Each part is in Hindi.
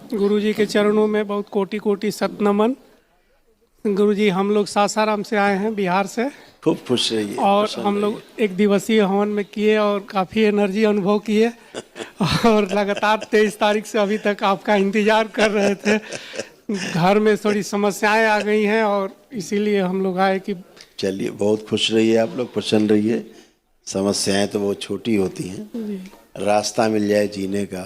गुरुजी के चरणों में बहुत कोटि कोटि सत नमन। गुरुजी, हम लोग सासाराम से आए हैं, बिहार से, खूब खुश रहिए, और प्रसन्न हम लोग रहिए। एक दिवसीय हवन में किए और काफ़ी एनर्जी अनुभव किए और लगातार 23 तारीख से अभी तक आपका इंतजार कर रहे थे। घर में थोड़ी समस्याएं आ गई हैं और इसीलिए हम लोग आए कि चलिए, बहुत खुश रहिए, आप लोग प्रसन्न रहिए। समस्याएं तो बहुत छोटी होती हैं, रास्ता मिल जाए जीने का,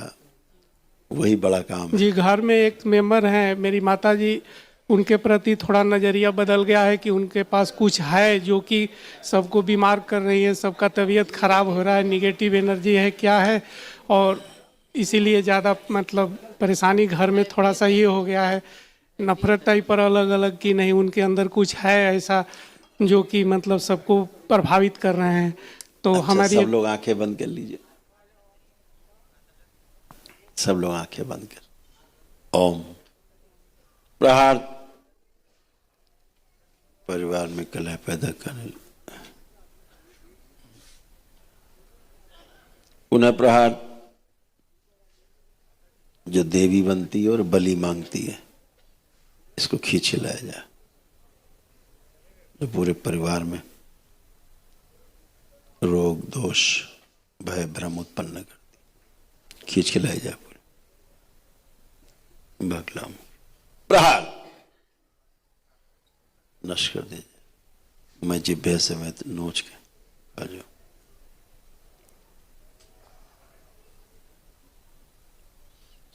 वही बड़ा काम है। जी, घर में एक मेंबर हैं मेरी माता जी, उनके प्रति थोड़ा नज़रिया बदल गया है कि उनके पास कुछ है जो कि सबको बीमार कर रही है, सबका तबीयत खराब हो रहा है, निगेटिव एनर्जी है क्या है, और इसीलिए ज़्यादा मतलब परेशानी घर में थोड़ा सा ये हो गया है। नफरत टाइप पर अलग अलग की नहीं, उनके अंदर कुछ है ऐसा जो कि मतलब सबको प्रभावित कर रहे हैं। तो अच्छा, हमारी सब लोग आंखें बंद कर लीजिए, सब लोग आंखें बंद कर। ओम। प्रहार परिवार में कलह पैदा करने, पुनः प्रहार जो देवी बनती है और बलि मांगती है, इसको खींच लाया जाए, जो पूरे परिवार में रोग दोष भय भ्रम उत्पन्न करती, खींच के लाया जाए पूरे। भगलाम प्रहार नष्ट कर दीजिए। मैं जिब्बे से मैं नोच के आ जाओ।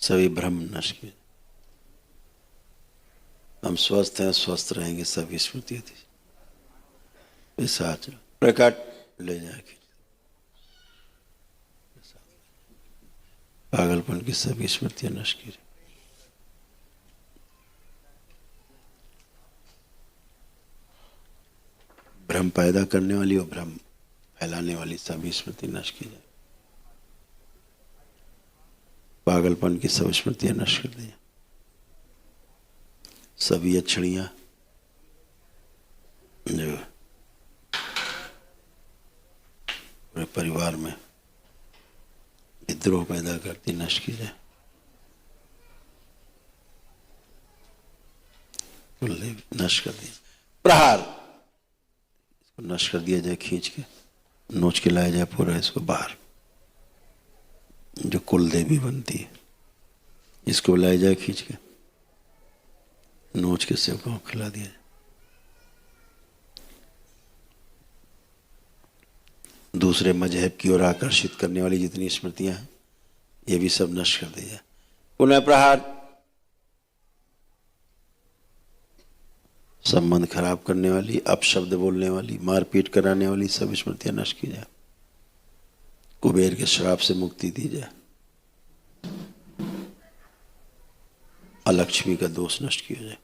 सभी भ्रम नष्ट किए। हम स्वस्थ हैं, स्वस्थ रहेंगे, सभी स्मृति थी। पिशाच प्रकट ले जाके पागलपन की सभी स्मृतियां नष्ट की। भ्रम पैदा करने वाली और भ्रम फैलाने वाली सभी स्मृति नष्ट की जाए। पागलपन की सब स्मृतियां नष्ट कर दी। सभी अक्षणियां जो पूरे परिवार में विद्रोह पैदा करती नष्ट की जाए। नष्ट कर दिया। प्रहार इसको नष्ट कर दिया जाए, खींच के नोच के लाया जाए पूरा इसको बाहर। जो कुल देवी बनती है, इसको लाया जाए खींच के, नोच के सेव को खिला दिया जाए। दूसरे मजहब की ओर आकर्षित करने वाली जितनी स्मृतियां हैं, ये भी सब नष्ट कर दी जाए। पुनः प्रहार संबंध खराब करने वाली, अपशब्द बोलने वाली, मारपीट कराने वाली सब स्मृतियां नष्ट की जाए। कुबेर के श्राप से मुक्ति दी जाए। अलक्ष्मी का दोष नष्ट किया जाए।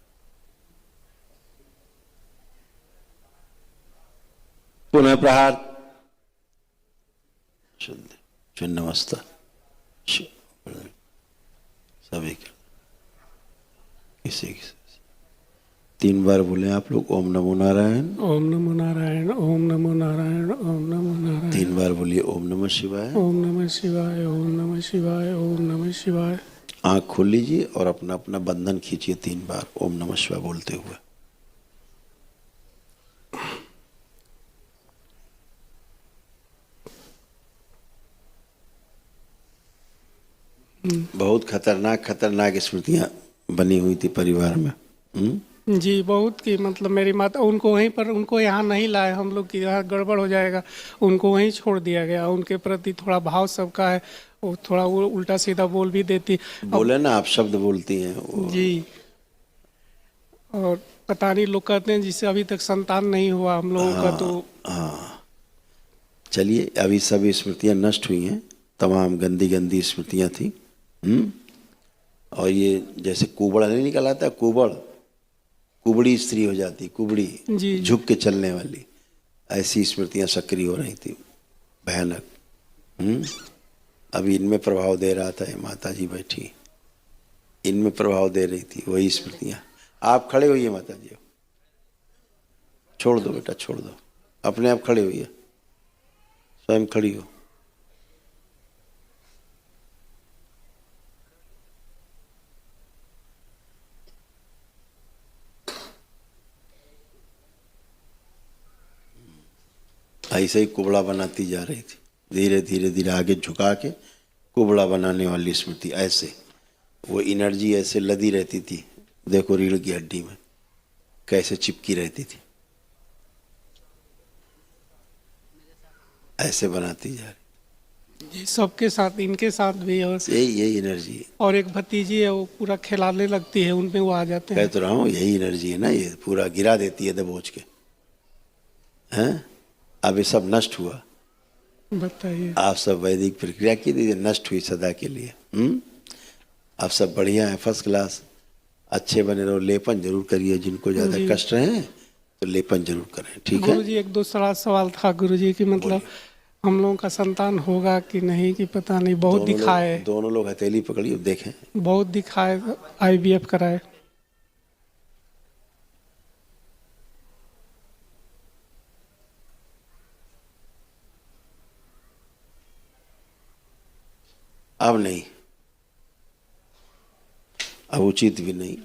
पुनः प्रहार शुद्ध चिन्नमस्ता सभी के किसी 3 बार बोले आप लोग। ओम नमो नारायण, ओम नमो नारायण, ओम नमो नारायण, ओम नमो नारायण। 3 बार बोलिए ओम नमः शिवाय, ओम नमः शिवाय, ओम नमः शिवाय, ओम नमः शिवाय। आंख खोल लीजिए और अपना अपना बंधन खींचिए 3 बार ओम नमः शिवाय बोलते हुए। बहुत खतरनाक खतरनाक स्मृतियां बनी हुई थी परिवार में। जी, बहुत की मतलब मेरी माता, उनको वहीं पर, उनको यहाँ नहीं लाए हम लोग कि यहाँ गड़बड़ हो जाएगा, उनको वहीं छोड़ दिया गया। उनके प्रति थोड़ा भाव सबका है, वो थोड़ा वो उल्टा सीधा बोल भी देती। अब बोले ना आप शब्द बोलती हैं वो। जी, और पता नहीं, लोग कहते हैं जिससे अभी तक संतान नहीं हुआ हम लोगों का, तो हाँ, चलिए अभी सभी स्मृतियां नष्ट हुई हैं। तमाम गंदी गंदी स्मृतियां थी। और ये जैसे कुबड़ नहीं निकल आता, कुबड़ कुबड़ी स्त्री हो जाती, कुबड़ी जी झुक के चलने वाली, ऐसी स्मृतियां सक्रिय हो रही थी, भयानक। अभी इनमें प्रभाव दे रहा था, ये माता जी बैठी, इनमें प्रभाव दे रही थी वही स्मृतियां। आप खड़े होइए माता जी, छोड़ दो बेटा, छोड़ दो, अपने आप खड़े होइए, स्वयं खड़ी हो। ऐसे ही कुबड़ा बनाती जा रही थी, धीरे धीरे धीरे आगे झुका के कुबड़ा बनाने वाली स्मृति। ऐसे वो एनर्जी ऐसे लदी रहती थी, देखो रीढ़ की हड्डी में कैसे चिपकी रहती थी, ऐसे बनाती जा रही। जी सबके साथ, इनके साथ भी। और यही एनर्जी है। और एक भतीजी है, वो पूरा खिलाने लगती है, उनमें वो आ जाते कह हैं। तो रहा हूँ यही एनर्जी है ना, ये पूरा गिरा देती है दबोच के। हैं अब ये सब नष्ट हुआ, बताइए। आप सब वैदिक प्रक्रिया की थी, नष्ट हुई सदा के लिए। आप सब बढ़िया है, फर्स्ट क्लास, अच्छे बने रहो। लेपन जरूर करिए, जिनको ज़्यादा जी। कष्ट हैं तो लेपन जरूर करें, ठीक है। गुरुजी एक दूसरा सवाल था गुरुजी की, मतलब हम लोगों का संतान होगा कि नहीं, कि पता नहीं। बहुत दिखाए, दोनों लोग हथेली पकड़िए, देखें। बहुत दिखाए, IVF कराए। अब नहीं, अब उचित भी नहीं,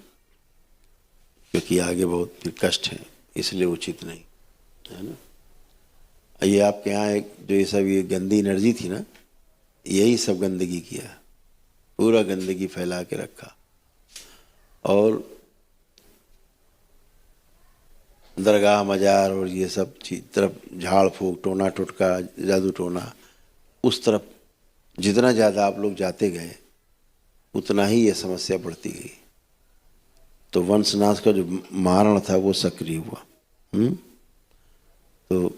क्योंकि आगे बहुत फिर कष्ट है, इसलिए उचित नहीं है ना। ये आपके यहाँ एक जो ये सब ये गंदी एनर्जी थी ना, यही सब गंदगी किया, पूरा गंदगी फैला के रखा। और दरगाह मजार और ये सब चीज तरफ झाड़ फूक, टोना टोटका, जादू टोना, उस तरफ जितना ज़्यादा आप लोग जाते गए उतना ही ये समस्या बढ़ती गई। तो वंशनाश का जो मारण था वो सक्रिय हुआ। तो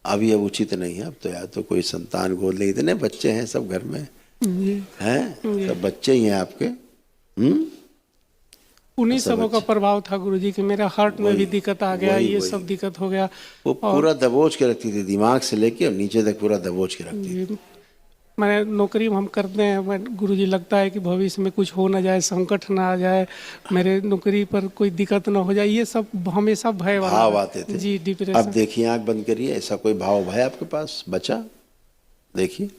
अभी अब उचित नहीं है। अब तो या तो कोई संतान गोद ले, इतने बच्चे हैं सब घर में हैं, सब बच्चे ही हैं आपके। उन्हीं सब सबों का अच्छे। प्रभाव था गुरुजी कि मेरे हार्ट में भी वही, दिक्कत आ गया, ये वही। सब दिक्कत हो गया। वो पूरा दबोच के रखती थी, दिमाग से लेके और नीचे तक पूरा दबोच के रखती थी। जी, मैंने नौकरी हम करते हैं, गुरुजी लगता है कि भविष्य में कुछ हो ना जाए, संकट ना आ जाए, मेरे नौकरी पर कोई दिक्कत ना हो जाए, ये सब हमेशा भय वाला भाव आते थे। जी, अब डिप्रेशन। देखिए, आंख बंद करिए, ऐसा कोई भाव भय आपके पास बचा? देखिए,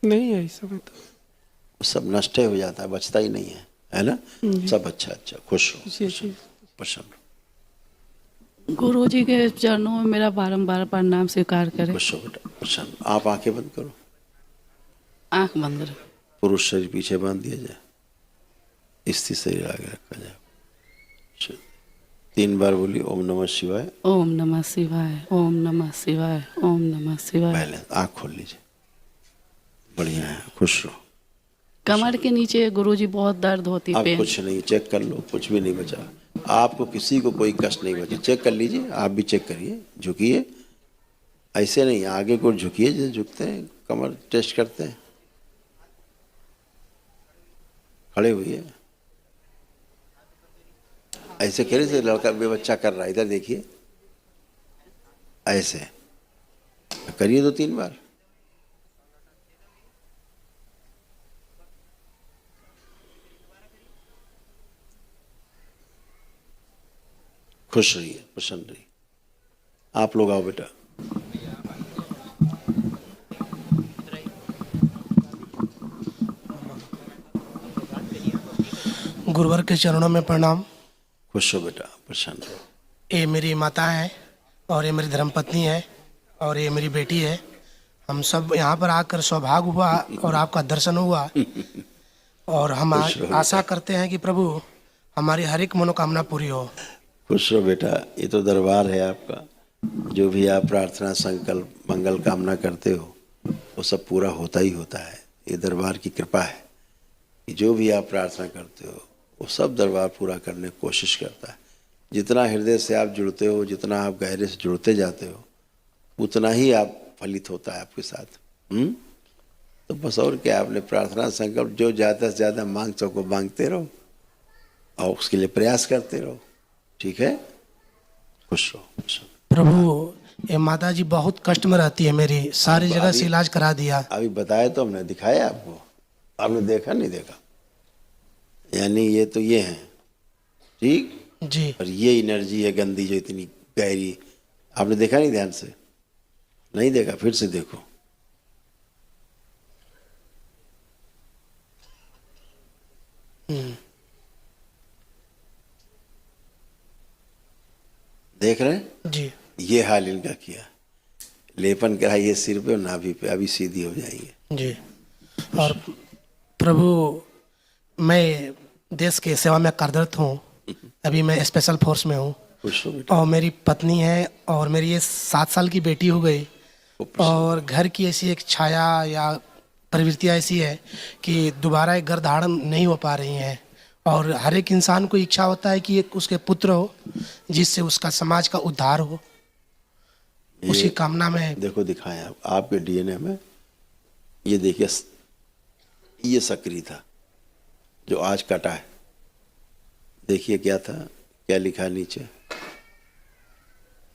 नहीं है इस समय तो। सब नष्ट हो जाता है, बचता ही नहीं है ना। सब अच्छा अच्छा, खुश हो, जी जी। प्रसन्न हो, गुरु जी के चरणों में मेरा बारंबार प्रणाम स्वीकार करें। खुश हो बेटा, प्रसन्न। आप आंखें बंद करो, आंख बंद करें। पुरुष शरीर पीछे बांध दिया जाए, स्थिर शरीर आगे रखा जाए। 3 बार बोलिए ओम नमः शिवाय। ओम नमः शिवाय, ओम नमः शिवाय, ओम नमः शिवाय। पहले आंख खोल लीजिए, बढ़िया है, खुश रहो। कमर के नीचे गुरु जी बहुत दर्द होती अब पेन। कुछ नहीं, चेक कर लो, कुछ भी नहीं बचा आपको, किसी को कोई कष्ट नहीं बचा। चेक कर लीजिए, आप भी चेक करिए, झुकिए, ऐसे नहीं, आगे को झुकिए जैसे झुकते हैं, कमर टेस्ट करते हैं। खड़े हुए, ऐसे करे से लड़का बे बच्चा कर रहा है, इधर देखिए, ऐसे करिए 2-3 बार। खुश रहिए, प्रसन्न रहिए। आप लोग आओ बेटा। गुरुवर के चरणों में प्रणाम। खुश हो बेटा, प्रसन्न रहो। ये मेरी माता है और ये मेरी धर्मपत्नी है और ये मेरी बेटी है। हम सब यहाँ पर आकर सौभाग्य हुआ और आपका दर्शन हुआ और हम खुश रहो आशा करते हैं कि प्रभु हमारी हर एक मनोकामना पूरी हो। खुश रहो बेटा, ये तो दरबार है आपका। जो भी आप प्रार्थना, संकल्प, मंगल कामना करते हो वो सब पूरा होता ही होता है। ये दरबार की कृपा है कि जो भी आप प्रार्थना करते हो वो सब दरबार पूरा करने की कोशिश करता है। जितना हृदय से आप जुड़ते हो, जितना आप गहरे से जुड़ते जाते हो, उतना ही आप फलित होता है आपके साथ। तो बस और क्या, आपने प्रार्थना संकल्प जो ज़्यादा से ज़्यादा मांग सको मांगते रहो और उसके लिए प्रयास करते रहो, ठीक है। खुश रहो, खुश रहो। प्रभु ये माता जी बहुत कष्ट में रहती है मेरी, सारी जगह से इलाज करा दिया। अभी बताया तो हमने, दिखाया आपको, आपने देखा नहीं देखा? यानी ये तो ये है, ठीक। जी और ये एनर्जी है गंदी जो इतनी गहरी, आपने देखा नहीं ध्यान से? नहीं देखा, फिर से देखो। देख रहे हैं, जी ये हाल इनका किया। लेपन कराइए सिर पे और नाभि पे, अभी सीधी हो जाएंगे। जी। और प्रभु, मैं देश की सेवा में कार्यरत हूँ। अभी मैं स्पेशल फोर्स में हूँ। खुश हो बेटा। और मेरी पत्नी है और मेरी ये 7 साल की बेटी हो गई। और घर की ऐसी एक छाया या प्रवृत्तियाँ ऐसी है कि दोबारा एक घर धारण नहीं हो पा रही हैं। और हर एक इंसान को इच्छा होता है कि एक उसके पुत्र हो जिससे उसका समाज का उद्धार हो। उसी कामना में देखो दिखाएं आपके डीएनए में, ये देखिए, ये सक्रिय था जो आज कटा है। देखिए क्या था, क्या लिखा है नीचे,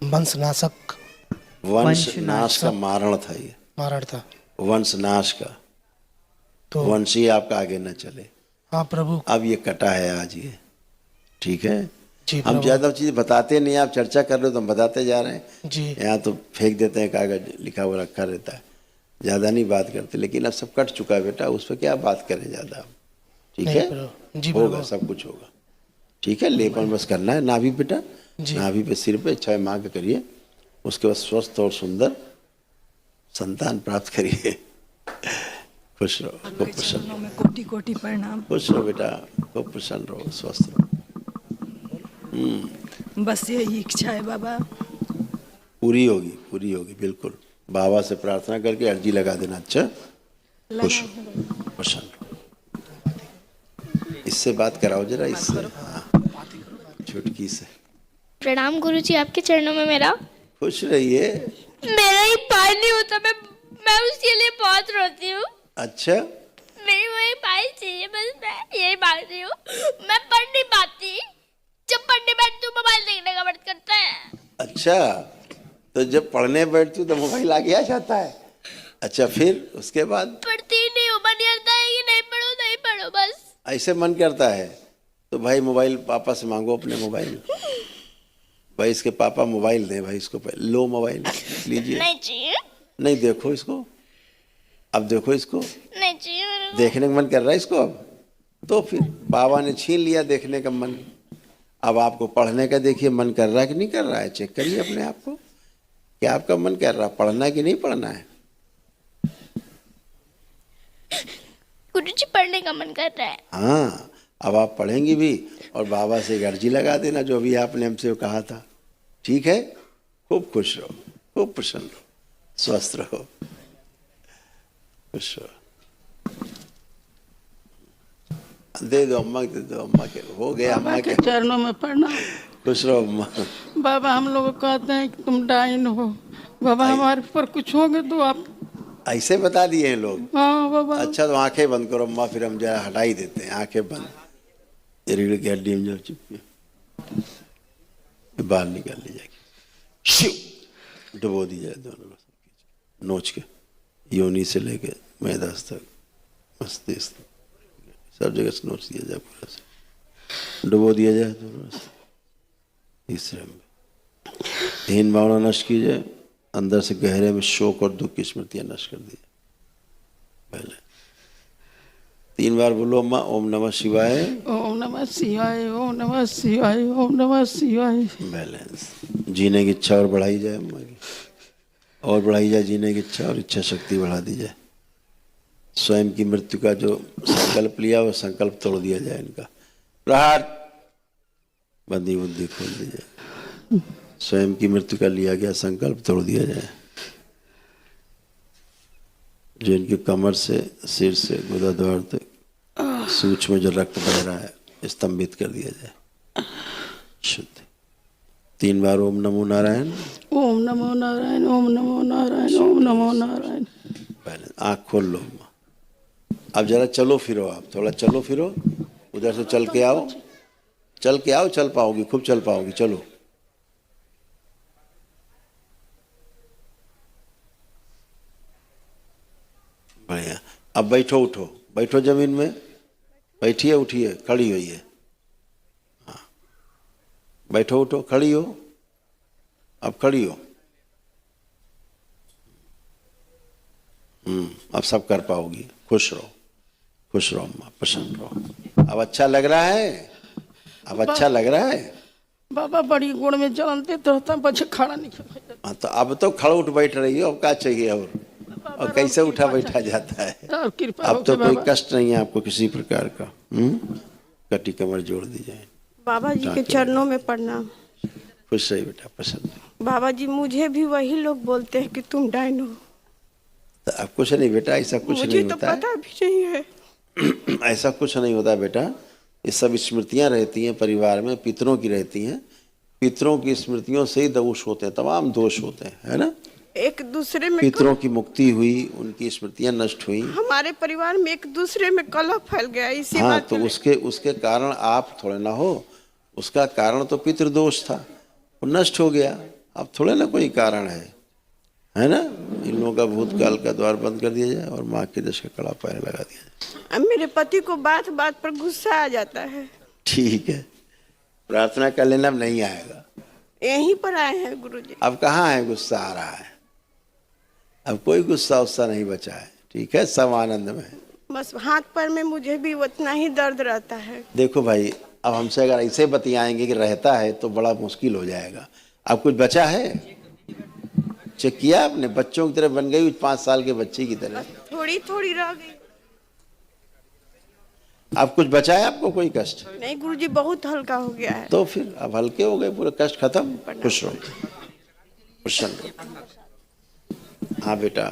वंशनाशक वंशनाश का मारण था, ये मारण था। वंशनाश का, तो वंशी आपका आगे न चले। हाँ प्रभु। अब ये कटा है आज, ये ठीक है। जी हम प्रभु। ज्यादा चीज बताते नहीं, आप चर्चा कर रहे हो तो हम बताते जा रहे हैं। जी यहाँ तो फेंक देते हैं, कागज लिखा हुआ रखा रहता है, ज्यादा नहीं बात करते। लेकिन अब सब कट चुका है बेटा, उस पर क्या बात करें ज्यादा। ठीक नहीं है, प्रभु। जी होगा, प्रभु। सब कुछ होगा। ठीक है, लेपन बस करना है नाभि बेटा, जी। नाभि पे सिर पे 6 माह का करिए। उसके बाद स्वस्थ और सुंदर संतान प्राप्त करिए। खुश रहो, खूब प्रसन्न रहो। में कोटि कोटि प्रणाम। खुश रहो बेटा, खूब प्रसन्न रहो, स्वस्थ रहो। बस यही इच्छा है बाबा। पूरी होगी, पूरी होगी बिल्कुल। बाबा से प्रार्थना करके अर्जी लगा देना। अच्छा, खुश रहो, प्रसन्न रहो। इससे बात कराओ जरा, इससे। हाँ, छुटकी से। प्रणाम गुरुजी, आपके चरणों में मेरा। खुश रहिए। मेरा ही पाल नहीं होता, मैं उसके लिए बहुत रोती हूँ। अच्छा, मेरी वही पाल चाहिए, बस मैं यही मांग रही हूँ। मैं पढ़ नहीं पाती, जब पढ़ने बैठती हूँ मोबाइल देखने का मन करता है। अच्छा, तो जब पढ़ने बैठती हूँ तो मोबाइल आगे आ जाता है। अच्छा, फिर उसके बाद पढ़ती ही नहीं हूँ, मन करता है कि नहीं पढ़ो नहीं पढ़ो बस। ऐसे मन करता है तो भाई मोबाइल पापा से मांगो, अपने मोबाइल। भाई इसके पापा मोबाइल दें, भाई इसको लो मोबाइल लीजिए। नहीं चाहिए। नहीं, देखो इसको, अब देखो इसको, नहीं चाहिए मेरे को। देखने का मन कर रहा है इसको। अब तो फिर बाबा ने छीन लिया देखने का मन। अब आपको पढ़ने का देखिए मन कर रहा है कि नहीं कर रहा है, चेक करिए अपने आप को, क्या आपका मन कर रहा है, पढ़ना है कि नहीं पढ़ना है। गुरुजी पढ़ने का मन कर रहा है। हाँ, अब आप पढ़ेंगी भी और बाबा से एक अर्जी लगा देना जो अभी आपने हमसे कहा था। ठीक है, खूब खुश रहो, खूब प्रसन्न रहो, स्वस्थ रहो, खुश रहो। दे दो अम्मा, दे दो अम्मा के, हो गया अम्मा बाबा के। के चरणों में प्रणाम। खुश रहो अम्मा। बाबा हम लोग कहते हैं कि तुम डाइन हो, बाबा हमारे ऊपर कुछ होगे तो आप। ऐसे बता दिए हैं लोग। हाँ बाबा। अच्छा, तो आंखें बंद करो अम्मा, फिर हम जरा हटा ही देते हैं। आंखें बंद, ये रीढ़ की हड्डी में जो चिपकी बाहर निकाल ली जाएगी, शिव डुबो दी जाए दोनों नोच के, योनि से लेके मैदास तक, मस्तिष्क सब जगह से नोच दिया जाए, पूरा से डुबो दिया जाए दोनों से। तीसरे में हीन भावना नष्ट की जाए, अंदर से गहरे में शोक और दुख की स्मृतियां नष्ट कर दी। पहले 3 बार बोलो अम्मा, ओम नमः शिवाय, ओम नमः शिवाय, ओम नमः शिवाय, ओम नमः शिवाय। बैलेंस। जीने की इच्छा और बढ़ाई जाए अम्मा की, और बढ़ाई जाए जीने की इच्छा, और इच्छा शक्ति बढ़ा दी जाए। स्वयं की मृत्यु का जो संकल्प लिया वो संकल्प तोड़ दिया जाए इनका। प्रहार, बंदी बुद्धि खोल दी जाए। स्वयं की मृत्यु का लिया गया संकल्प तोड़ दिया जाए। जो इनकी कमर से सिर से गुदा द्वार तक सूक्ष्म जो रक्त बह रहा है स्तंभित कर दिया जाए। शुद्ध 3 बार ओम नमो नारायण, ओम नमो नारायण, ओम नमो नारायण, ओम नमो नारायण। पहले आँख खोल लो अम्मा। अब जरा चलो फिरो, आप थोड़ा चलो फिरो, उधर से चल के आओ, चल के आओ, चल पाओगी, खूब चल पाओगी, चलो। बढ़िया। अब बैठो, उठो, बैठो जमीन में, बैठिए, उठिए, खड़ी होइए। हाँ, बैठो, उठो, खड़ी हो, अब खड़ी हो। अब सब कर पाओगी। खुश रहो, खुश रहो अम्मा, प्रसन्न रहो। अब अच्छा लग रहा है, अब अच्छा लग रहा है। बाबा बड़ी गुण में चलते तो बच्चे खड़ा नहीं कर पाते। हाँ, तो अब तो खड़ा उठ बैठ रही हो, अब क्या चाहिए और कैसे उठा बैठा जाता है। और कृपा अब तो होके कोई बाबा। कष्ट नहीं है आपको किसी प्रकार का। कटी कमर जोड़ दी जाए। बाबा जी के चरणों में प्रणाम। खुश रही बेटा, पसंद। बाबा जी मुझे भी वही लोग बोलते हैं कि तुम डायन हो। तो अब कुछ नहीं बेटा, ऐसा कुछ मुझे नहीं तो होता पता भी नहीं है। है। ऐसा कुछ नहीं होता बेटा, ये सब स्मृतियां रहती हैं परिवार में, पितरों की रहती हैं। पितरों की स्मृतियों से ही दोष होते हैं, तमाम दोष होते हैं, है ना। एक दूसरे में पितरों की मुक्ति हुई, उनकी स्मृतियां नष्ट हुई। हमारे परिवार में एक दूसरे में कलह फैल गया इसी हाँ, बात तो के उसके कारण आप थोड़े ना हो, उसका कारण तो पितृदोष था, वो नष्ट हो गया। अब थोड़े ना कोई कारण है ना। इन लोगों का भूतकाल का द्वार बंद कर दिया जाए और माँ के दश का कड़ा पैर लगा दिया जाए। अब मेरे पति को बात बात पर गुस्सा आ जाता है। ठीक है, प्रार्थना कर लेना, अब नहीं आएगा। यहीं पर आए हैं गुरुजी। अब कहाँ है गुस्सा आ रहा है, अब कोई गुस्सा उत्सा नहीं बचा है। ठीक है, सब आनंद में है। बस हाथ पैर में मुझे भी उतना ही दर्द रहता है। देखो भाई, अब हमसे अगर ऐसे बतियाएंगे कि रहता है तो बड़ा मुश्किल हो जाएगा। अब कुछ बचा है? चेक किया आपने? बच्चों की तरह बन गई, 5 साल के बच्चे की तरह। थोड़ी थोड़ी रह गई। अब कुछ बचा है आपको कोई कष्ट? नहीं गुरुजी, बहुत हल्का हो गया है। तो फिर अब हल्के हो गए, पूरा कष्ट खत्म। खुश रहो, प्रसन्न रहो। हाँ बेटा,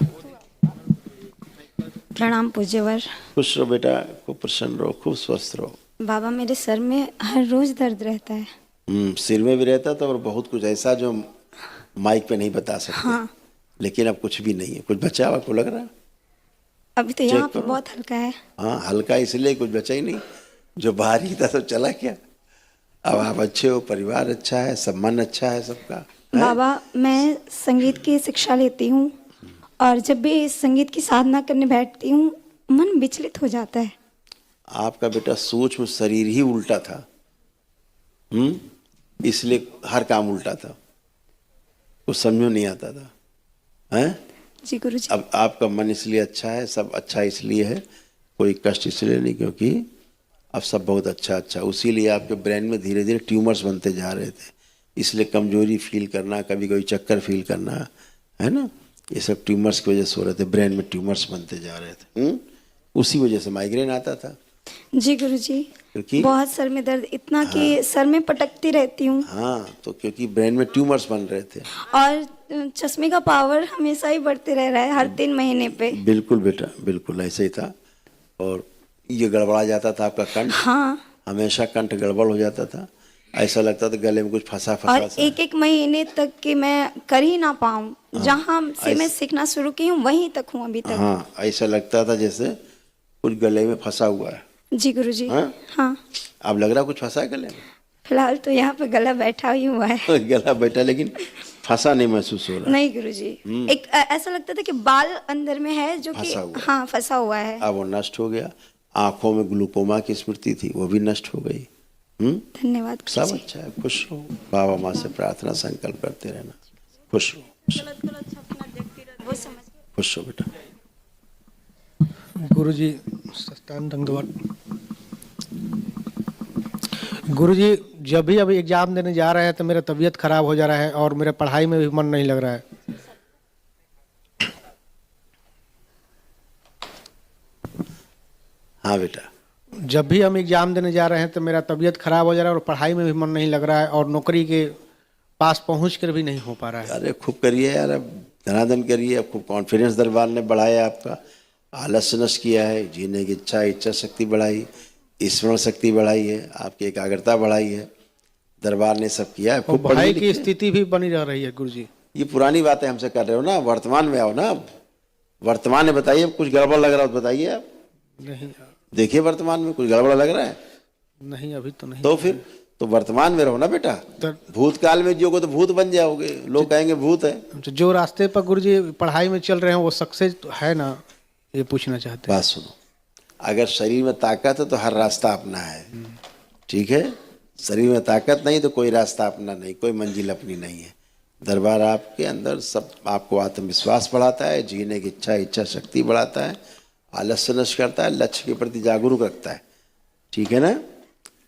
प्रणाम पूज्यवर। खुश रहो बेटा, खूब प्रसन्न रहो, खूब स्वस्थ रहो। बाबा मेरे सर में हर रोज दर्द रहता है। सिर में भी रहता था और बहुत कुछ ऐसा जो माइक पे नहीं बता सकते। हाँ। लेकिन अब कुछ भी नहीं है। कुछ बचा आपको लग रहा है? अभी तो यहाँ पे बहुत हल्का है। हाँ, हल्का इसलिए कुछ बचा ही नहीं, जो भारी था तो चला क्या। अब आप अच्छे हो, परिवार अच्छा है, सम्मान अच्छा है सबका, है? बाबा मैं संगीत की शिक्षा लेती हूँ और जब भी संगीत की साधना करने बैठती हूँ मन विचलित हो जाता है। आपका बेटा सूक्ष्म शरीर ही उल्टा था, इसलिए हर काम उल्टा था, कुछ समझो नहीं आता था, हैं? जी गुरुजी। अब आपका मन इसलिए अच्छा है, सब अच्छा इसलिए है, कोई कष्ट इसलिए नहीं, क्योंकि अब सब बहुत अच्छा। उसीलिए आपके ब्रेन में धीरे धीरे ट्यूमर्स बनते जा रहे थे, इसलिए कमजोरी फील करना, कभी कभी चक्कर फील करना, है ना। ये सब ट्यूमर्स की वजह से हो रहे थे, ब्रेन में ट्यूमर्स बनते जा रहे थे। उसी वजह से माइग्रेन आता था। जी गुरुजी, क्योंकि बहुत सर में दर्द इतना कि सर में पटकती रहती हूँ। हाँ, तो क्योंकि ब्रेन में ट्यूमर्स बन रहे थे। और चश्मे का पावर हमेशा ही बढ़ते रह रहा है हर 3 महीने पे। बिल्कुल बेटा, बिल्कुल ऐसे ही था। और ये गड़बड़ा जाता था आपका कंठ। हाँ। हमेशा कंठ गड़बड़ हो जाता था, ऐसा लगता था गले में कुछ फंसा और सा। 1-1 महीने तक कि मैं कर ही ना पाऊँ। जहाँ से मैं सीखना शुरू की हूँ वहीं तक हूँ अभी तक। हाँ, ऐसा लगता था जैसे कुछ गले में फंसा हुआ है। जी गुरुजी। हाँ? हाँ। अब लग रहा कुछ फंसा है गले में? फिलहाल तो यहाँ पे गला बैठा ही हुआ है। गला बैठा, लेकिन फंसा नहीं महसूस हो रहा। नहीं गुरुजी, एक ऐसा लगता था कि बाल अंदर में है जो कि फंसा हुआ। हाँ फंसा हुआ है। अब वो नष्ट हो गया। आंखों में ग्लूकोमा की स्मृति थी, वो भी नष्ट हो गई। धन्यवाद सब गुरुजी। अच्छा है। खुश रहो, बाबा माँ से प्रार्थना संकल्प करते रहना। खुश रहो, खुश रहो बेटा। गुरुजी सत्यान दंडवत। गुरुजी जब भी अभी एग्जाम देने जा रहे हैं तो मेरा तबीयत खराब हो जा रहा है और मेरे पढ़ाई में भी मन नहीं लग रहा है। हाँ बेटा, जब भी हम एग्जाम देने जा रहे हैं तो मेरा तबीयत खराब हो जा रहा है और पढ़ाई में भी मन नहीं लग रहा है और नौकरी के पास पहुंच कर भी नहीं हो पा रहा है। अरे खूब करिए यार, अब धनाधन करिए। अब खूब कॉन्फिडेंस दरबार ने बढ़ाया, आपका आलस्य नष्ट किया है, जीने की इच्छा शक्ति बढ़ाई, स्मरण शक्ति बढ़ाई है, आपकी एकाग्रता बढ़ाई है, दरबार ने सब किया है। और भाई की स्थिति भी बनी रह रही है गुरुजी। ये पुरानी बातें हमसे कर रहे हो ना, वर्तमान में आओ ना। वर्तमान में बताइए, कुछ गड़बड़ लग रहा हो तो बताइए आप। नहीं देखिए वर्तमान में कुछ गड़बड़ लग रहा है नहीं, अभी तो नहीं। तो फिर तो वर्तमान में रहो ना बेटा। भूतकाल में जियोगे तो भूत बन जाओगे, लोग कहेंगे भूत है। जो रास्ते पर गुरुजी पढ़ाई में चल रहे हैं वो सक्सेस है ना, ये पूछना चाहते हैं। बात सुनो, अगर शरीर में ताकत है तो हर रास्ता अपना है, ठीक है। शरीर में ताकत नहीं तो कोई रास्ता अपना नहीं, कोई मंजिल अपनी नहीं है। दरबार आपके अंदर सब आपको आत्मविश्वास बढ़ाता है, जीने की इच्छा शक्ति बढ़ाता है, आलस्य नष्ट करता है, लक्ष्य के प्रति जागरूक रखता है, ठीक है ना।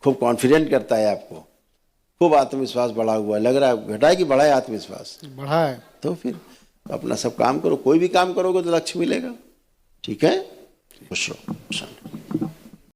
खूब कॉन्फिडेंट करता है आपको, खूब आत्मविश्वास बढ़ा हुआ है, लग रहा है घटा है कि बढ़ा है आत्मविश्वास? बढ़ा है। तो फिर अपना सब काम करो, कोई भी काम करोगे तो लक्ष्य मिलेगा। ठीक है, खुश रहो, शांत।